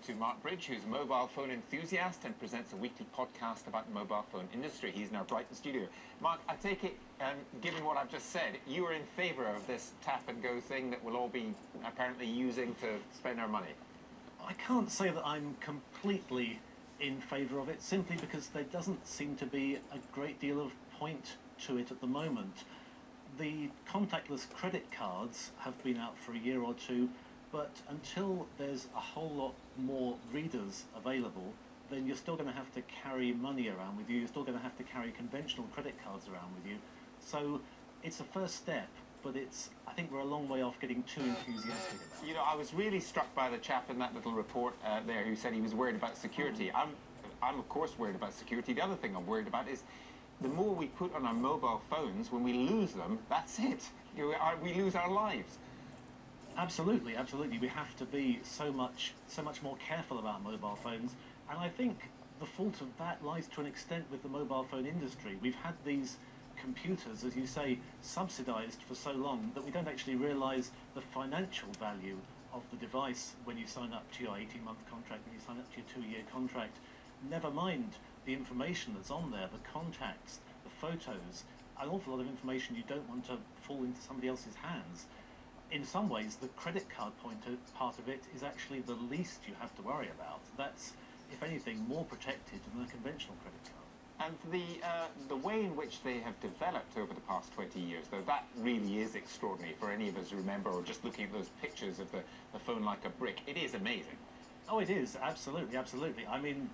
to Mark Bridge, who's a mobile phone enthusiast and presents a weekly podcast about the mobile phone industry. He's in our Brighton studio. Mark, I take it, given what I've just said, you are in favour of this tap-and-go thing that we'll all be apparently using to spend our money? I can't say that I'm completely in favour of it, simply because there doesn't seem to be a great deal of point to it at the moment. The contactless credit cards have been out for a year or two, but until there's a whole lot more readers available, then you're still going to have to carry money around with you. You're still going to have to carry conventional credit cards around with you. So it's a first step, but I think we're a long way off getting too enthusiastic about it. You know, I was really struck by the chap in that little report there who said he was worried about security. I'm of course worried about security. The other thing I'm worried about is the more we put on our mobile phones, when we lose them, that's it. We lose our lives. Absolutely, absolutely. We have to be so much more careful about mobile phones, and I think the fault of that lies to an extent with the mobile phone industry. We've had these computers, as you say, subsidised for so long that we don't actually realise the financial value of the device when you sign up to your 18-month contract, when you sign up to your 2-year contract. Never mind the information that's on there, the contacts, the photos, an awful lot of information you don't want to fall into somebody else's hands. In some ways, the credit card part of it is actually the least you have to worry about. That's, if anything, more protected than a conventional credit card. And the way in which they have developed over the past 20 years, though, that really is extraordinary for any of us who remember, or just looking at those pictures of the phone like a brick. It is amazing. Oh, it is, absolutely, absolutely. I mean,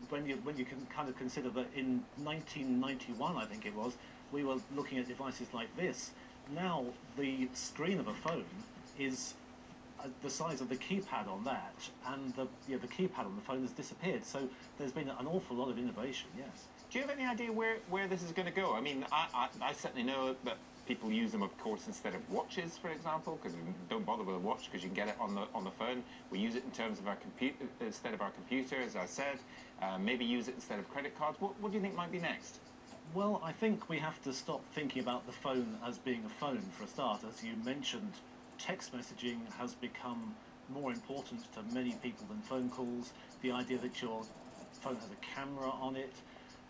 when you can kind of consider that in 1991, I think it was, we were looking at devices like this. Now the screen of a phone is the size of the keypad on that, and the keypad on the phone has disappeared. So there's been an awful lot of innovation, yes. Do you have any idea where this is going to go? I mean, I certainly know that people use them, of course, instead of watches, for example, because we don't bother with a watch because you can get it on the phone. We use it in terms of our computer instead of our computer, as I said. Maybe use it instead of credit cards. What do you think might be next? Well, I think we have to stop thinking about the phone as being a phone for a start. As you mentioned, text messaging has become more important to many people than phone calls. The idea that your phone has a camera on it.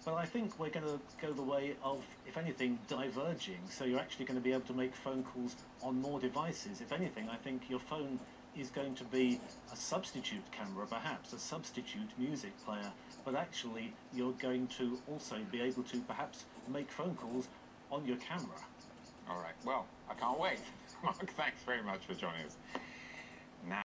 But I think we're going to go the way of, if anything, diverging. So you're actually going to be able to make phone calls on more devices. If anything, I think your phone is going to be a substitute camera, perhaps, a substitute music player, but actually you're going to also be able to perhaps make phone calls on your camera. All right, well, I can't wait. Mark, thanks very much for joining us.